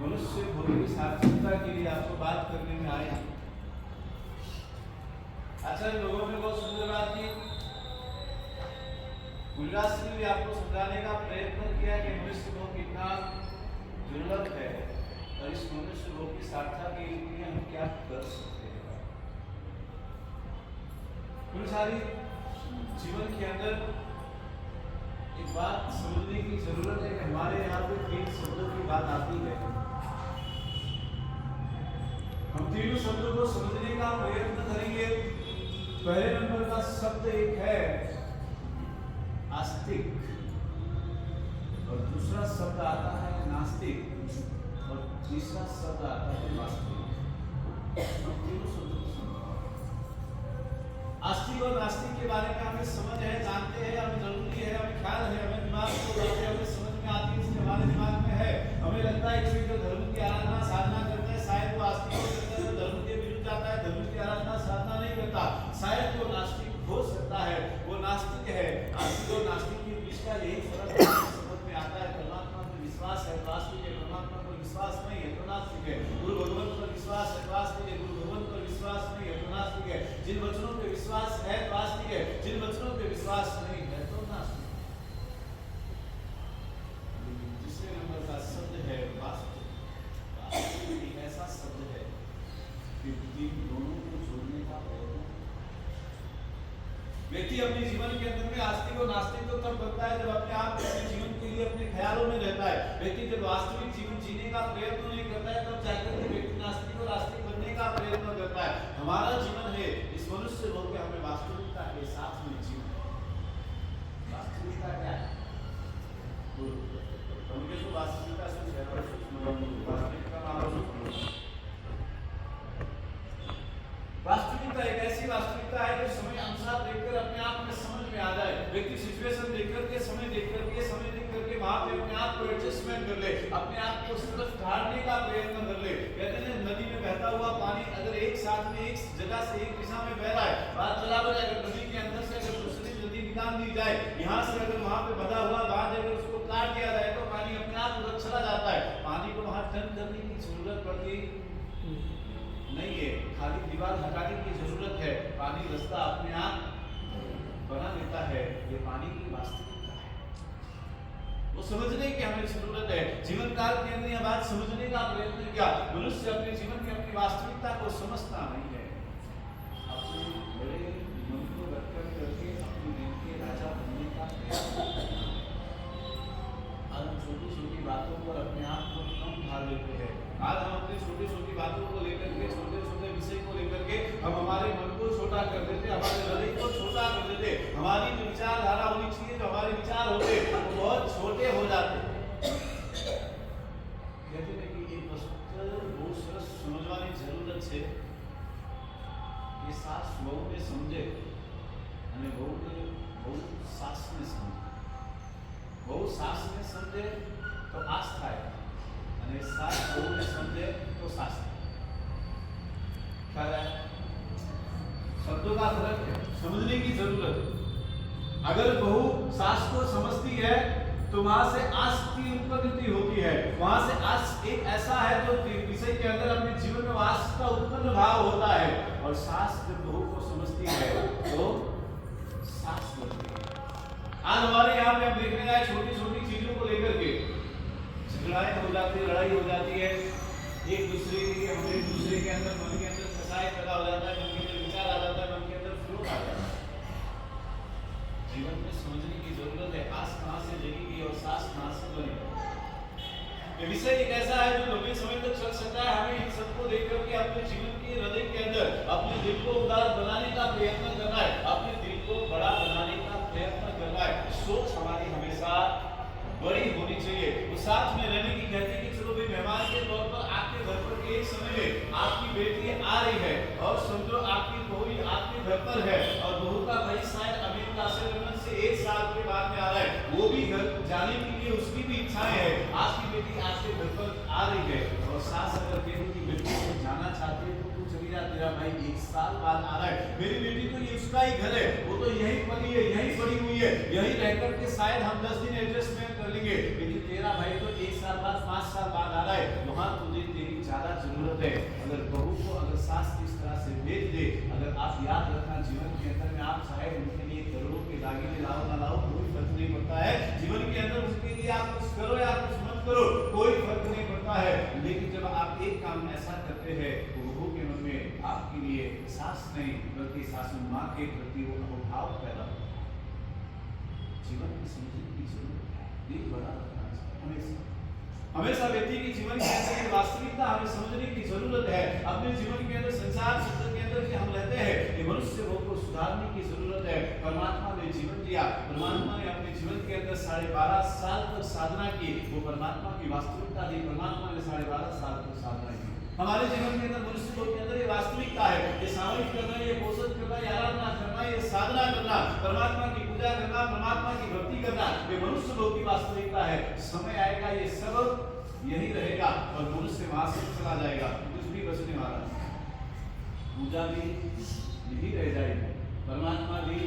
मनुष्य भोगी की सार्थकता के लिए आपको बात करने में आए हैं। आचार्य लोगों ने बहुत सुंदर बात की। गुरुदास ने भी आपको समझाने का प्रयत्न किया कि मनुष्य भोग कितना दुर्लभ है और इस मनुष्य भोग की सार्थकता के लिए हम क्या कर सकते हैं। कुल सारी जीवन के अंदर एक बात समझने की जरूरत है कि हमारे यहाँ पे 3 शब्दों की बात आती है। हम तीनों शब्दों को समझने का प्रयत्न करेंगे। पहले नंबर का शब्द एक है आस्तिक और दूसरा शब्द आता है नास्तिक और तीसरा शब्द आता है वास्तविक। हम तीनों शब्दों को आस्तिक और नास्तिक के बारे में हमें समझ है, जानते हैं, हमें जरूरी है, हमें ख्याल है, हमें दिमाग को बातें हमें समझ में आती है, इसलिए हमारे दिमाग में है। हमें लगता है कि जो धर्म की आराधना साधना करता है शायद वो आस्तिक हो सकता है, धर्म के विरुद्ध जाता है, धर्म की आराधना साधना नहीं करता, शायद वो नास्तिक हो सकता है, वो नास्तिक है। आस्तिक और नास्तिक के बीच का यही फर्क समझ में आता है। परमात्मा पर विश्वास है, नास्तिक है। परमात्मा पर विश्वास नहीं है तो नास्तिक है। गुरु भगवान पर विश्वास है, नास्तिक है। गुरु भगवान पर विश्वास नहीं है तो नास्तिक है। जिन वचनों पे विश्वास है तो नास्तिक है, जिन वचनों पे विश्वास नहीं है तो नास्तिक है। दूसरे नंबर का शब्द है वास्तविक। एक ऐसा शब्द है कि इन दोनों को जोड़ने का प्रयत्न व्यक्ति अपने जीवन के अंदर में आस्तिक और नास्तिक तो तब बनता है जब अपने आप अपने जीवन के लिए अपने ख्यालों में रहता है। व्यक्ति जब वास्तविक जीवन जीने का प्रयत्न नहीं करता है तब जाकर के व्यक्ति नास्तिक और आस्तिक बनने का प्रयत्न करता है। हमारा जीवन है इस मनुष्य लोग के हमें वास्तविकता के साथ में जीवन। वास्तविकता क्या है? उनके जो वास्तविकता से वास्तविकता वास्तविकता एक ऐसी वास्तविकता है जो समय अनुसार देखकर अपने आप में समझ में आ जाए। व्यक्ति सिचुएशन देख करके समय देख करके वहां पे अपने आप को एडजस्टमेंट कर ले, अपने आप को उस तरफ ढालने का प्रयत्न कर ले। कहते हैं नदी में बहता हुआ पानी अगर एक साथ में एक जगह से एक दिशा में बह रहा है, बात चला बजाए अगर नदी के अंदर से अगर दूसरी नदी निकाल दी जाए, यहाँ से अगर वहां पे बधा हुआ बांध अगर उसको काट दिया जाए तो पानी अपने आप उधर चला जाता है। पानी को वहां टर्न करने की जरूरत पड़ती नहीं है, खाली दीवार हटाने की जरूरत है। पानी रास्ता अपने आप बना देता है। ये पानी की वास्तविकता है, वो समझने की हमें जरूरत है। जीवन काल के अंदर यह बात समझने का प्रयत्न किया। मनुष्य अपने जीवन की अपनी वास्तविकता को समझता नहीं है। अपने बड़े मन को रखकर करके अपने दिन के राजा बनने का प्रयत्न, छोटी छोटी बातों पर अपने आप को कम ढाल लेते हैं। आज हम अपनी छोटी छोटी बातों को लेकर के, छोटे छोटे विषय को लेकर के हम हमारे मन को छोटा कर देते, हमारे हृदय को छोटा कर देते। हमारी जो विचारधारा होनी चाहिए, जो हमारे विचार होते वो बहुत छोटे हो जाते। कहते हैं कि एक वस्तु बहुत सरस समझवानी जरूरत है कि सास बहू ने समझे અને બહુ સાસ ને સમજે, બહુ સાસ ને સમજે તો આસ થાય અને સાસ બહુ ને समझे तो सास क्या है? शब्दों का फर्क है, समझने की जरूरत है। अगर बहू सास को समझती है तो वहां से आस की उत्पत्ति होती है। वहां से आस एक ऐसा है जो विषय के अंदर अपने जीवन में आस का उत्पन्न भाव होता है। और सास जब बहू को समझती है तो सास बनती है। आज हमारे यहाँ पे हम देखने आए छोटी छोटी चीजों को लेकर के झगड़ाएं हो जाती है, लड़ाई हो जाती है। एक दूसरे के हम एक दूसरे के अंदर मन के अंदर फसाई पैदा हो जाता है, मन के अंदर विचार आ जाता है, मन के अंदर फ्लो आ जाता है। जीवन में समझने की जरूरत है आस कहाँ से जगेगी और सास कहाँ से बनेगी। ये विषय एक ऐसा है जो लंबे समय तक चल सकता है। हमें इन सबको देख करके अपने जीवन के हृदय के अंदर अपने दिल को उदार बनाने का प्रयत्न करना है, अपने दिल को बड़ा बनाने का प्रयत्न करना है। सोच हमारी हमेशा बड़ी होनी चाहिए। वो साथ में रहने की कहते हैं कि चलो भाई मेहमान के तौर पर आपके घर पर एक समय में आपकी बेटी आ रही है और समझो आपकी बहू आपके घर पर है और बहू का भाई शायद अमेरिका से लंदन से 1 साल के बाद में आ रहा है, वो भी घर जाने के लिए उसकी भी इच्छाएं है। आपकी बेटी आपके घर पर आ रही है और सास अगर कहती कि बेटी को जाना चाहती है तो तू चली जा, तेरा भाई 1 साल बाद आ रहा है, मेरी बेटी तो ये उसका ही घर है, वो तो यही पली है, यही बड़ी हुई है, यही रहकर के शायद हम 10 दिन एडजस्टमेंट कर लेंगे, लेकिन तेरा भाई तो 1 साल बाद 5 साल बाद आ रहा है, वहां जरूरत है। अगर बहू को अगर सास इस तरह से भेज दे, अगर आप याद रखना जीवन के अंदर में आप चाहे उनके लिए करोड़ों के दागिने लाओ ना लाओ कोई फर्क नहीं पड़ता है। जीवन के अंदर उनके लिए आप कुछ करो या कुछ मत करो कोई फर्क नहीं पड़ता है। लेकिन जब आप एक काम ऐसा करते हैं तो बहू के मन में आपके लिए सास नहीं बल्कि सासू माँ के प्रति वो अभाव पैदा होता है। जीवन की समझने की जरूरत है, ये बड़ा हमेशा हमेशा व्यक्ति की जीवन के अंदर की वास्तविकता हमें समझने की जरूरत है। अपने जीवन के अंदर संसार शब्द के अंदर जो हम रहते हैं ये मनुष्य को सुधारने की जरूरत है। परमात्मा ने जीवन दिया, परमात्मा ने अपने जीवन के अंदर 12.5 साल तक साधना की, वो परमात्मा की वास्तविकता दी। परमात्मा ने 12.5 साल तक साधना की। हमारे जीवन के अंदर मनुष्य लोग के अंदर ये वास्तविकता है, ये सामूहिक करना, ये पोषण करना, ये आराधना करना, ये साधना करना, परमात्मा की पूजा करना, परमात्मा की भक्ति करना, ये मनुष्य लोग की वास्तविकता है। समय आएगा ये सब यही रहेगा और मनुष्य वहां से चला जाएगा, कुछ भी बचने वाला नहीं। पूजा भी यही रह जाएगी, परमात्मा भी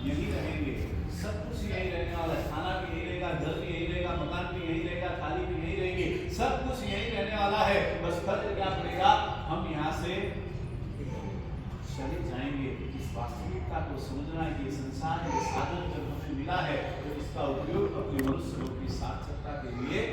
यही रहेंगे, सब कुछ यही रहने वाला है। खाना भी यही रहेगा, घर भी यही रहेगा, मकान भी यही रहेगा, थाली भी यही रहेगी, सब कुछ यही रहने वाला है। बस फर्क क्या पड़ेगा, हम यहाँ से चले जाएंगे। इस वास्तविकता को समझना है कि संसार के साधन जब हमें मिला है तो इसका उपयोग अपने मनुष्य लोग की सार्थकता के लिए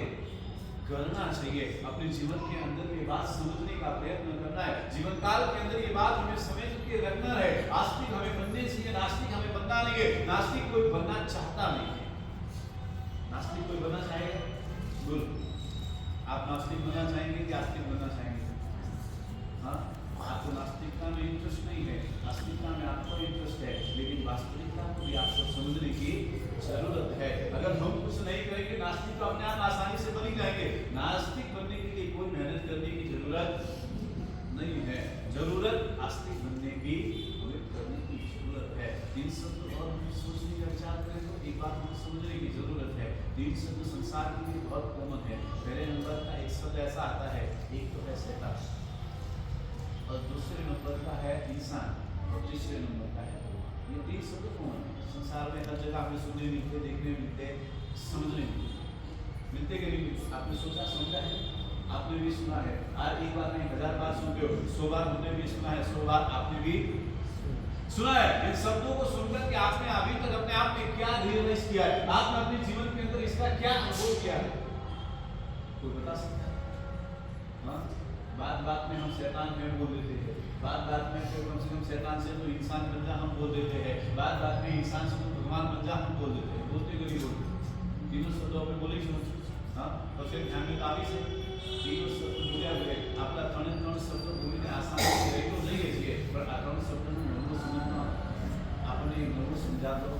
करना चाहिए। अपने जीवन के अंदर ये बात समझने का प्रयत्न करना है। जीवन काल के अंदर ये बात हमें समझ के रखना है। आस्तिक हमें बनने चाहिए, नास्तिक हमें बनना नहीं है। नास्तिक कोई बनना चाहता नहीं है। नास्तिक कोई बनना चाहेगा? बोल, आप नास्तिक बनना चाहेंगे कि आस्तिक बनना चाहेंगे? हाँ, आपको नास्तिकता में इंटरेस्ट नहीं है, नास्तिकता में आपको इंटरेस्ट है, लेकिन वास्तविकता को भी आपको समझने की जरूरत है। अगर हम कुछ नहीं करेंगे नास्तिक तो अपने आप आसानी से बन ही जाएंगे। नास्तिक बनने के लिए कोई मेहनत करने की जरूरत नहीं है। जरूरत आस्तिक बनने की हमें करने की जरूरत है। 3 शब्द और हम सोचने का विचार करें तो एक बात हमें समझने की जरूरत है। 3 शब्द संसार के लिए बहुत कॉमन है। पहले नंबर का एक शब्द ऐसा आता है, एक तो है शैतान और दूसरे नंबर का है इंसान और तीसरे नंबर का है। ये 3 शब्द कौन है? संसार में हर जगह हमें सुनने मिलते, देखने मिलते, समझने मिलते कि नहीं मिलते? आपने सोचा समझा है? आपने भी सुना है। आज एक बार नहीं 1000 बार सुनते हो, 100 बार हमने भी सुना है, 100 बार आपने भी सुना है। इन शब्दों को सुनकर के आपने अभी तक अपने आप में क्या रियलाइज किया है? आपने अपने जीवन के अंदर इसका क्या अनुभव किया है? कोई बता सकता है? हाँ, बात में हम शैतान में बोल देते हैं, बात में तो कम से कम शैतान से तो इंसान बन जा हम बोल देते हैं, बात में इंसान से तो भगवान बन जा हम बोल देते हैं। बोलते कि नहीं बोलते? तीनों शब्दों पे बोले सुनो। हाँ, तो फिर ध्यान में काफी से तीनों शब्द बोलिया हुए आपका 3 शब्द बोलने आसान है तो नहीं है, पर 3 शब्द में समझना आपने लोगों समझा दो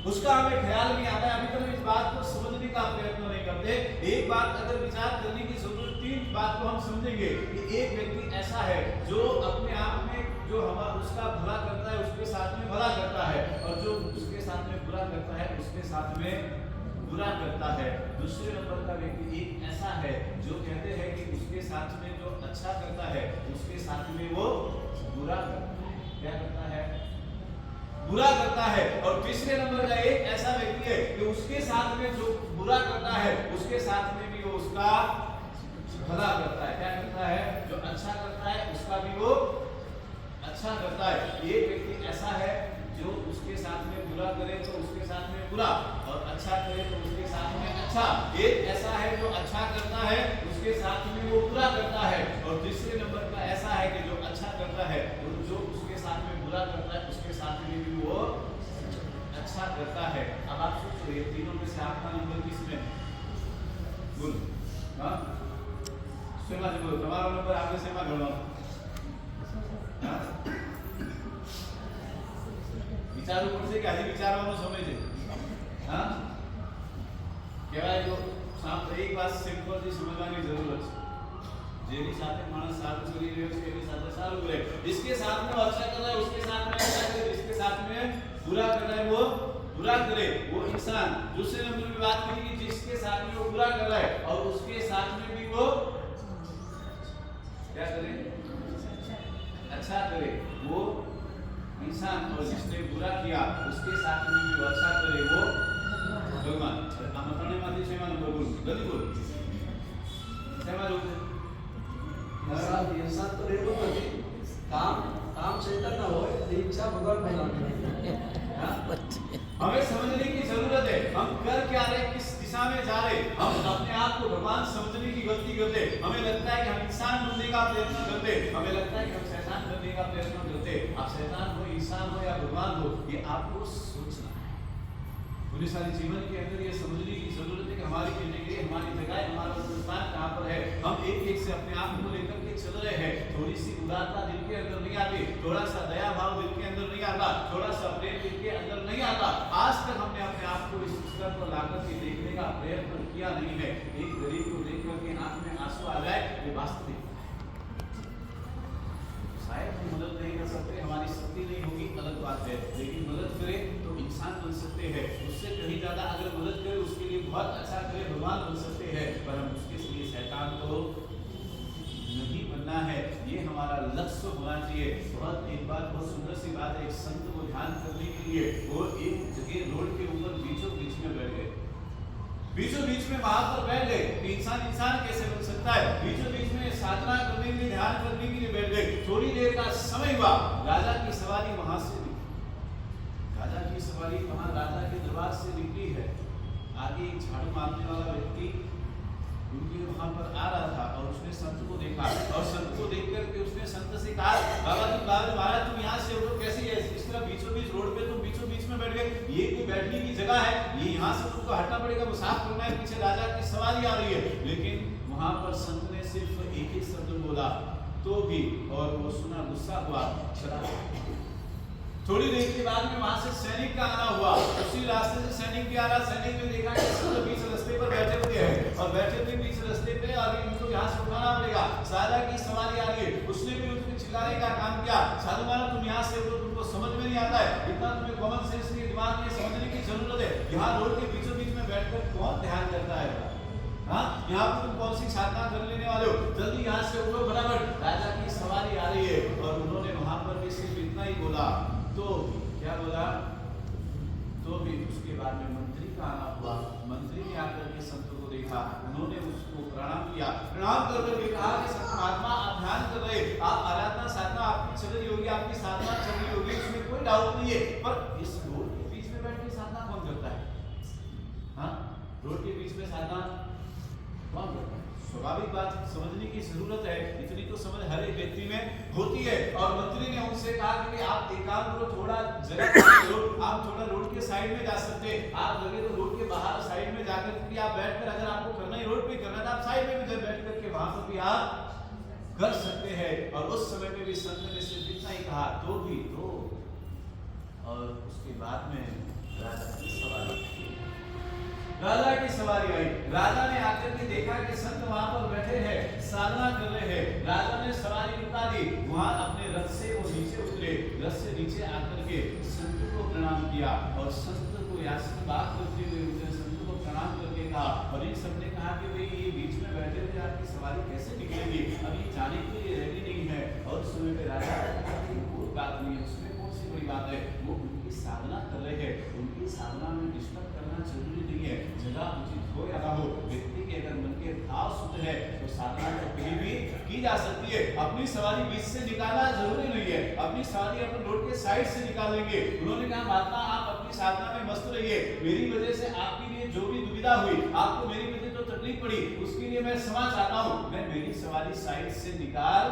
उसका हमें ख्याल नहीं आता है। अभी तक इस बात को समझने का प्रयत्न नहीं करते। एक बात अगर विचार करने की जरूरत, 3 बात को हम समझेंगे कि एक व्यक्ति ऐसा है जो अपने आप में जो हमारा उसका भला करता है उसके साथ में भला करता है, और जो उसके साथ में बुरा करता है उसके साथ में बुरा करता है। दूसरे नंबर का व्यक्ति एक ऐसा है जो कहते हैं कि उसके साथ में जो अच्छा करता है उसके साथ में वो बुरा करता है। क्या करता है? बुरा करता है। और तीसरे नंबर का एक ऐसा व्यक्ति है कि उसके साथ में जो बुरा करता है उसके साथ में भी वो उसका भला करता है। क्या करता है? जो अच्छा करता है उसका भी वो अच्छा करता है। एक व्यक्ति ऐसा है जो उसके साथ में बुरा करे तो उसके साथ में बुरा, और अच्छा करे तो उसके साथ में अच्छा। एक ऐसा है जो अच्छा करता है उसके साथ में वो बुरा करता है, और तीसरे नंबर का ऐसा है कि जो अच्छा करता है जो उसके साथ में बुरा करता है उसके साथ में भी वो अच्छा करता है। अब आप सोचो ये तीनों में से आपका नंबर किसमें? बोल, हाँ सेवा जी बोलो, तुम्हारा नंबर आपने सेवा गणवा વિચારવું પડશે કે હજી વિચારવાનો સમય છે? હા, કહેવાય જો એક વાત સિમ્પલથી સમજવાની જરૂરત છે। જેની સાથે માણસ સારું કરી રહ્યો છે એની સાથે સારું કરે, जिसके साथ में अच्छा कर रहा है उसके साथ में अच्छा करे, जिसके साथ में बुरा कर रहा है वो बुरा करे, वो इंसान। दूसरे नंबर पे बात करी कि जिसके साथ में वो बुरा कर रहा है और उसके साथ में भी वो क्या करे? अच्छा करे, वो इंसान। और जिसने बुरा किया उसके साथ में भी अच्छा करे वो भगवान। આમાં ત્રણેયમાંથી શેમાં નંબર બોલ? જલ્દી બોલ, શેમાં જોવું છે? भगवान समझने की गलती करते, हमें लगता है कि हम इंसान बनने का प्रयत्न करते, हमें लगता है कि हम शैतान बनने का प्रयत्न करते। आप शैतान हो, इंसान हो या भगवान हो, ये आपको सोचना है। पूरे सारे जीवन के अंदर ये समझने की जरूरत है कि हमारी जिंदगी, हमारी जगह, हमारा स्थान कहाँ पर है। हम एक एक से अपने आप को लेकर के चल रहे हैं। थोड़ी सी उदारता दिल के अंदर नहीं आती, थोड़ा सा दया भाव दिल के अंदर नहीं आता, थोड़ा सा प्रेम दिल के अंदर नहीं आता। आज तक हमने अपने आप को इस स्तर पर लाकर के देखने का प्रयत्न किया नहीं है। एक गरीब को देख करके आंख में आंसू आ जाए, ये वास्तविक शायद हम मदद नहीं कर सकते, हमारी शक्ति नहीं होगी, अलग बात है, लेकिन मदद करें तो इंसान बन सकते हैं। उससे कहीं ज्यादा अगर मदद करें, उसके लिए बहुत अच्छा करें, भगवान बन सकते हैं। पर हम उसके लिए शैतान को नहीं बनना है, ये हमारा लक्ष्य होना चाहिए। बहुत एक बात, बहुत सुंदर सी बात है, एक संत को ध्यान करने के लिए वो एक जगह रोड के ऊपर बीचों बीच में बैठ गए। बीचों बीच में वहां पर बैठ गए कि इंसान इंसान कैसे बन सकता है। बीचों बीच में साधना करने के लिए, ध्यान करने के लिए बैठ गए। थोड़ी देर का समय हुआ, राजा की सवारी वहां से निकली। राजा की सवारी वहां राजा के दरबार से निकली है। आगे एक झाड़ू मारने वाला व्यक्ति उनके वहां पर आ रहा था और उसने संत को देखा, और संत को देख करके उसने संत से कहा, बाबा तुम महाराज तुम यहाँ से उठो, कैसे है इस तरह बीचों बीच रोड पे तुम बीचों बीच में बैठ गए, ये कोई बैठने की जगह है, ये यहाँ से तुमको हटना पड़ेगा, वो साफ करना है, पीछे राजा की सवारी आ रही है। लेकिन वहां पर संत ने सिर्फ एक ही शब्द बोला, तो भी, और वो सुना, गुस्सा हुआ, चला। थोड़ी देर के बाद में वहां से सैनिक का आना हुआ। उसी रास्ते से सैनिक भी आ रहा। सैनिक ने देखा कि संत बीच रास्ते पर बैठे हुए हैं, और बैठे हुए बीच रास्ते पे अभी इनको यहाँ से उठाना पड़ेगा, राजा की सवारी आ रही है। उसने भी उसको चिल्लाने का काम किया, साधु महाराज तुम यहाँ से उठो, तुमको समझ में नहीं आता है, इतना तुम्हें कॉमन सेंस के दिमाग में समझने की जरूरत है। यहाँ रोड के बीचों बीच में बैठकर कौन ध्यान करता है? हाँ, यहाँ पर तुम कौन सी साधना कर लेने वाले हो? जल्दी यहाँ से उठो फटाफट, राजा की सवारी आ रही है। और उन्होंने वहां पर भी सिर्फ इतना ही बोला, तो क्या बोला? तो भी। उसके बाद में मंत्री का आना हुआ। मंत्री ने आकर के संत को देखा, उन्होंने उसको प्रणाम किया। प्रणाम करके कहा कि संत महात्मा आप ध्यान कर रहे, आप आराधना साधना आपकी चल रही होगी, आपकी साधना चल रही होगी, इसमें कोई डाउट नहीं है, पर इस रोड के बीच में बैठ के साधना कौन करता है? हाँ, रोड के बीच में साधना कौन करता है? स्वाभाविक बात समझने की जरूरत है, इतनी तो समझ हर एक व्यक्ति में होती है। और मंत्री ने उनसे कहा कि आप एकांत को थोड़ा जगह करो, आप थोड़ा रोड के साइड में जा सकते हैं, आप लगे तो रोड के बाहर साइड में जाकर के आप बैठकर, अगर आपको करना ही रोड पे करना था, आप साइड में भी बैठ करके वहां पर भी आप कर सकते हैं। और उस समय पे भी संत ने सिर्फ इतना ही कहा, तो भी तो। और उसके बाद में राजा की सवारी आई। राजा ने आकर के देखा कि संत वहां पर बैठे हैं, साधना कर रहे हैं। राजा ने सवारी रुका दी, वहां अपने रथ से वो नीचे उतरे, रथ से नीचे आकर के संत को प्रणाम किया, और संत को आशीर्वाद करते हुए उसने संत को प्रणाम करके कहा। और इन सबने कहा कि भाई ये बीच में बैठे हुए आपकी सवारी कैसे निकलेगी, अभी जाने के लिए रेडी नहीं है। और उस समय पे राजा कोई बात नहीं है, उसमें कौन सी बड़ी बात है, वो उनकी साधना कर रहे हैं, उनकी साधना में डिस्टर्ब करना जरूरी नहीं है। जगह उचित हो या ना हो, व्यक्ति के अगर मन के भाव शुद्ध है तो साधना तो कहीं भी की जा सकती है। अपनी सवारी बीच से निकालना जरूरी नहीं है, अपनी सवारी अपन रोड के साइड से निकालेंगे। उन्होंने कहा महात्मा आप अपनी साधना में मस्त रहिए, मेरी वजह से आपके लिए जो भी दुविधा हुई, आपको मेरी वजह जो तकलीफ पड़ी, उसके लिए मैं क्षमा चाहता हूँ, मैं मेरी सवारी साइड से निकाल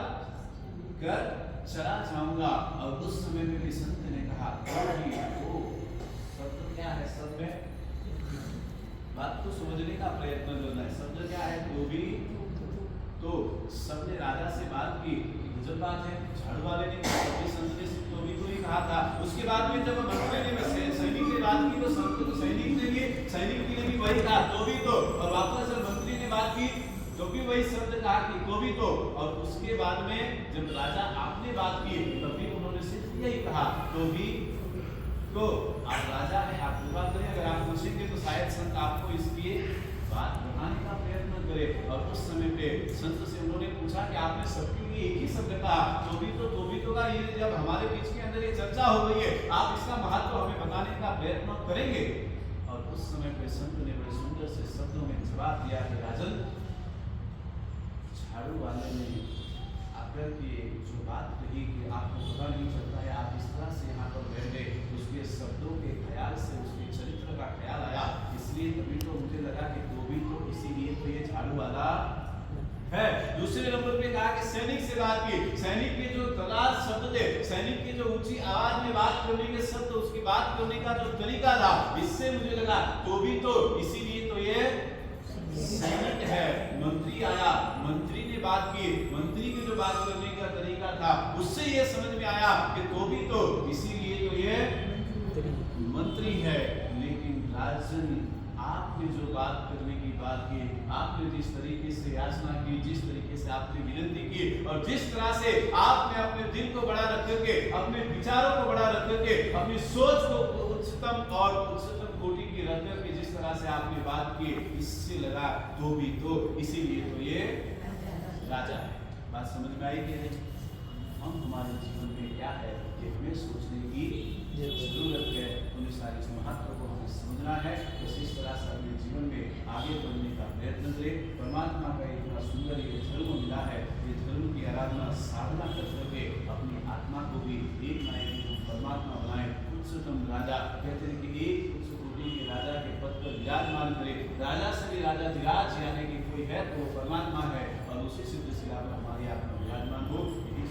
कर चला जाऊंगा। और उस समय में भी संत ने कहा, शब्द क्या है? शब्द में बात को समझने का प्रयत्न करना है। शब्द क्या है? तो भी तो। सबने राजा से बात की, गजब बात है, झाड़ू वाले ने संत ने तो भी तो ही कहा था। उसके बाद में जब मंत्री ने सैनिक ने बात की, तो संत तो सैनिक ने भी वही कहा, तो भी तो। और वापस जब मंत्री ने बात की तो भी वही शब्द कहा कि तो भी तो। और उसके बाद में जब राजा आपने बात की, तभी उन्होंने सिर्फ यही कहा, तो भी तो। आप राजा है, आप कृपा करें, अगर आप पूछेंगे तो शायद संत आपको इसलिए बात बढ़ाने का प्रयत्न करे। और उस समय पे संत से उन्होंने पूछा कि आपने सबके लिए एक ही शब्द कहा, तो भी तो का ये जब हमारे बीच के अंदर ये चर्चा हो गई है, आप इसका महत्व हमें बताने का प्रयत्न करेंगे? और उस समय पे संत ने बड़े सुंदर से शब्दों में जवाब दिया कि राजन, झाड़ू वाले ने आकर के जो बात कही कि आपको पता नहीं चलता है, आप इस तरह से यहाँ पर बैठ गए, उसके शब्दों के ख्याल से उसके चरित्र का ख्याल आया, इसलिए तभी तो मुझे लगा कि धोबी तो इसीलिए तो ये झाड़ू वाला है। दूसरे नंबर पे कहा कि सैनिक से बात की, सैनिक के जो तलाश शब्द थे, सैनिक के जो ऊंची आवाज में बात करने के शब्द, उसकी बात करने का जो तरीका था, इससे मुझे लगा तो भी तो इसीलिए तो ये सैनिक है। मंत्री आया, मंत्री ने बात की, मंत्री के जो बात करने का तरीका था, उससे ये समझ में आया कि तो भी तो इसीलिए तो ये मंत्री है। लेकिन राजन आपने जो बात करने की बात की, आपने जिस तरीके से याचना की, जिस तरीके से आपने विनती की, और जिस तरह से आपने अपने दिल को बड़ा रख करके, अपने विचारों को बड़ा रख करके, अपनी सोच को उच्चतम और उच्चतम कोटि की रख करके जिस तरह से आपने बात की, इससे लगा तो भी तो इसीलिए तो ये राजा है। बात समझ में आई कि नहीं? हम हमारे जीवन में क्या है कि हमें सोचने की जरूरत है, उन सारी महत्व को हमें समझना है, इस तरह से अपने जीवन में आगे बढ़ने का प्रयत्न करें। परमात्मा का इतना सुंदर ये धर्म मिला है, ये धर्म की आराधना साधना कर करके अपनी आत्मा को भी एक ना एक परमात्मा बनाए। उच्चतम राजा कहते हैं कि एक उच्च कोटि के राजा के पद पर विराजमान करे, राजा से भी राजा धीराज यानी कि कोई है तो परमात्मा है, और उसी सिद्ध से हमारी आत्मा विराजमान हो। यही